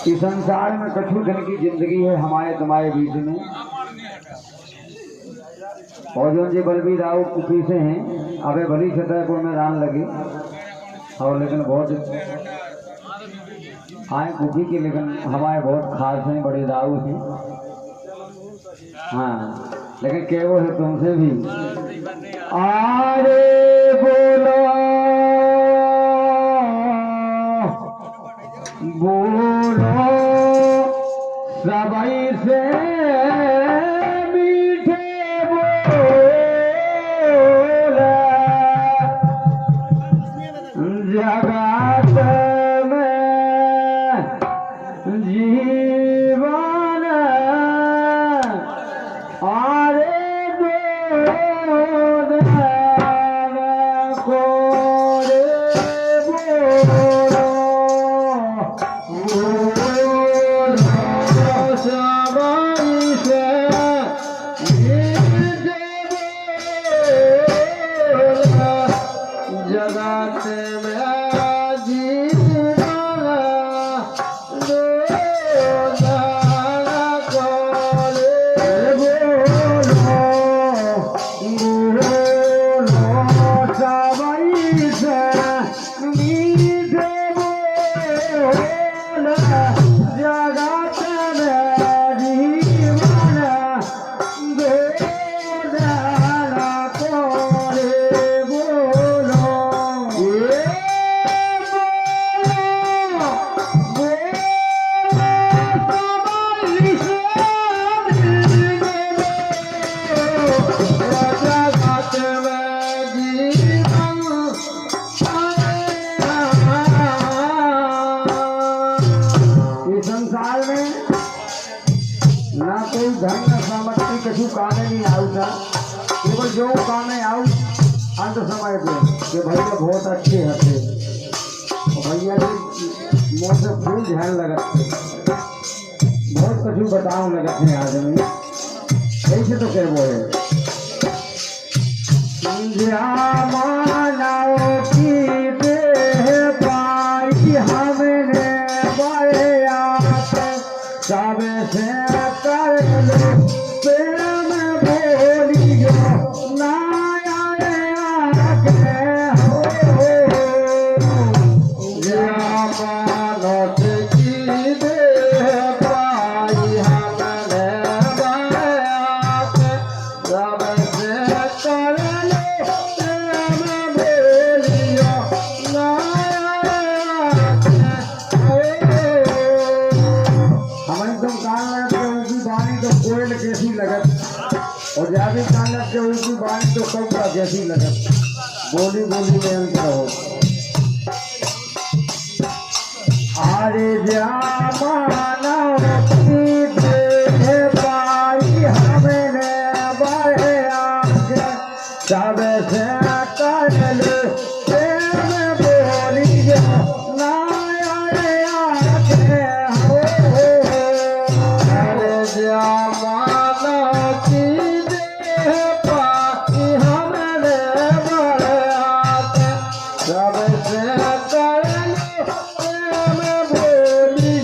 इस संसार में कछु दिन की जिंदगी है हमारे तुम्हारे बीच में। और जो जी बलबीर राव कुफी से हैं, अबे भली छतरपुर में रान लगी और लेकिन बहुत आए कुफी के, लेकिन हमारे बहुत खास हैं, बड़े राव हैं। हाँ, लेकिन क्या वो है तुमसे भी आरे बोलो बोलो सबाई से मीठे बोला जगत में जीवन आरे दो को केवल जो काम है आउ अंत समय पे कि भैया बहुत अच्छे हथे भैया जी मोह से फूल ध्यान लगत बहुत कुछ बताओ लगत है आदमी ऐसे तो क्या वो है मानाओ की देह पाई हमने बया सब से कर लो कैसी लगत और जावी कानक के ऊपरी बाणी तो कौका जैसी लगत बोली बोली में अंत रहो आरे जामाना की देह पाई हमने बया सब से कर ले प्रेम बोली ना आए आके हो अरे जामाना की देह पाई हमने बया सब से कर ले प्रेम बोली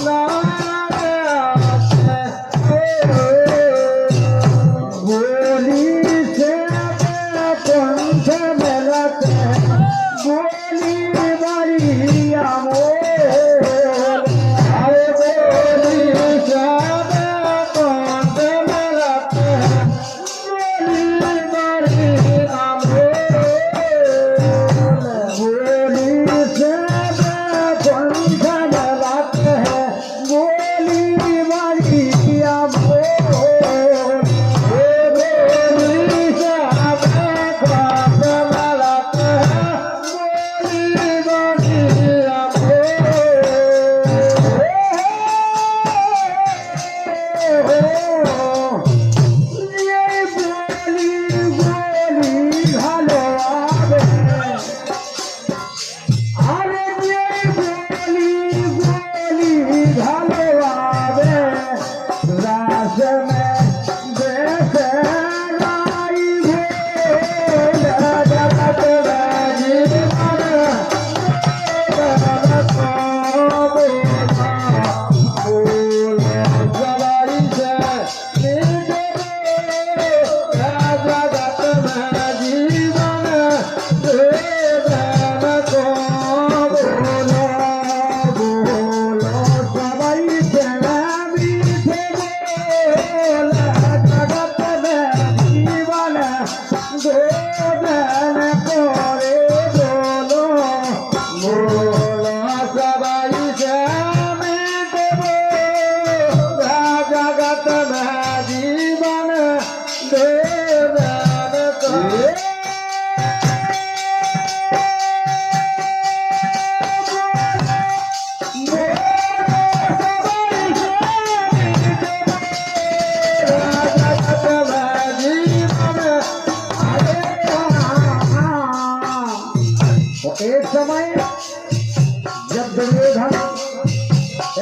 ना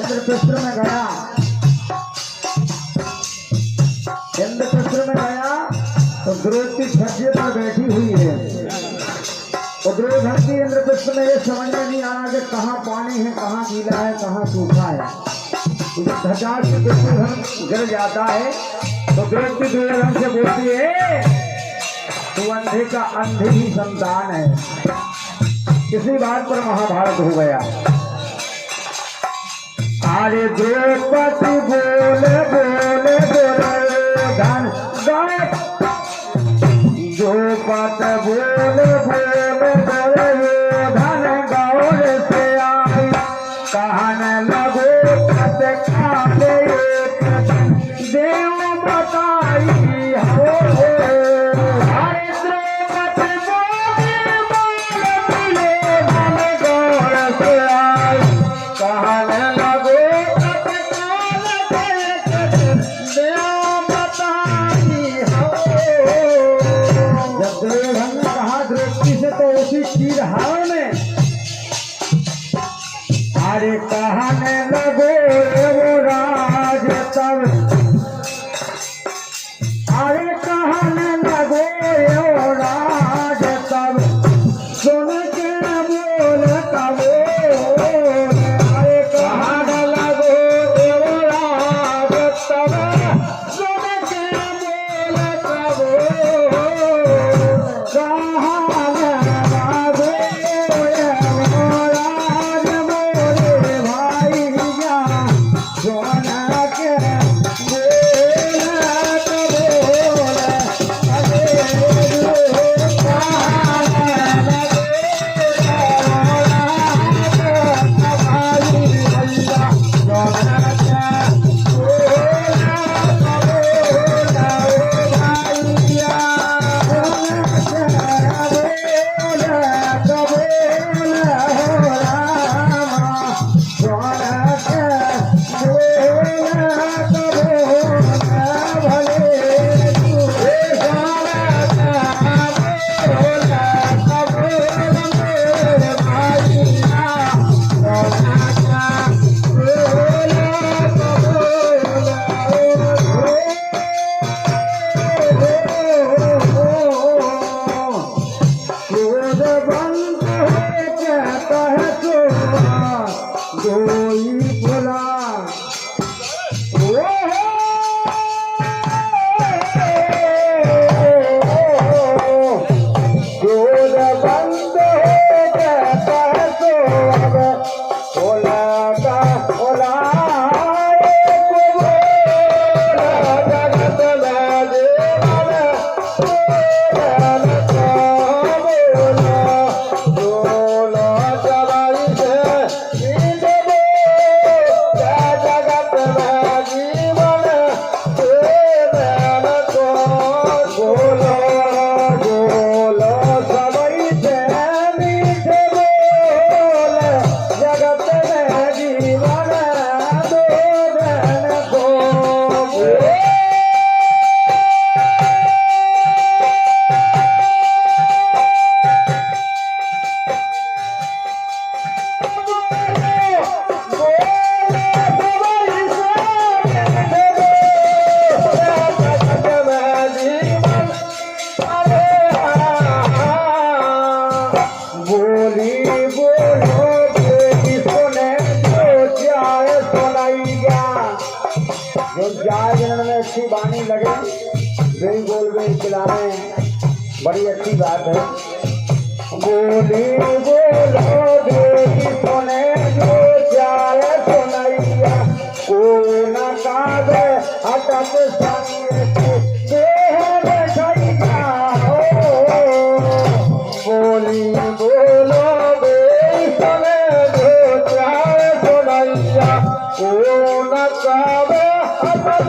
इंद्रप्रस्थ में गया, इंद्रप्रस्थ में गया तो द्रौपदी छज्जे पर बैठी हुई है। तो दुर्योधन की इंद्रप्रस्थ में ये समझ में नहीं आ रहा कि कहाँ पानी है, कहाँ गीला है, कहाँ सूखा है। धचार से दुर्योधन गिर जाता है तो द्रौपदी दुर्योधन से बोलती है, तू अंधे का अंधे ही संतान है। किसी बात पर महाभारत हो गया। अरे द्रौपदी बोले बोले दुर्योधन द्रौपदी बोले बोले दुर्योधन गौर से आई कहने लगो काले देव बताई हो। हरे द्रौपदी बोले बोले गौर से आई कहने लगो दुर्योधन ने कहा द्रौपदी से तो उसी चीर हार में। अरे कहने लगो वो राज तब, अरे कहने लगो वो राज तब सुन के बोल तब। अरे कहने लगो वो राज तब सुन के बोल तब। अच्छी बानी लगे बेई गोल बेई खिलाने बड़ी अच्छी बात है। बोली बोलो बेटी सुने जो चाहे सुनैया को न कागे हटक संग देह बैठैया हो। बोली बोलो बेटी सुने जो चाहे सुनैया को न कागे हटक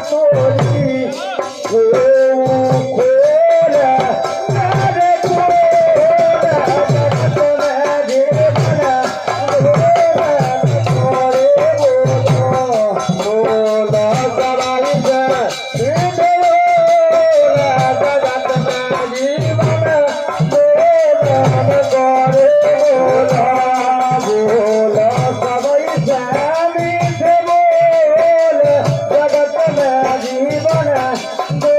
तो जीवन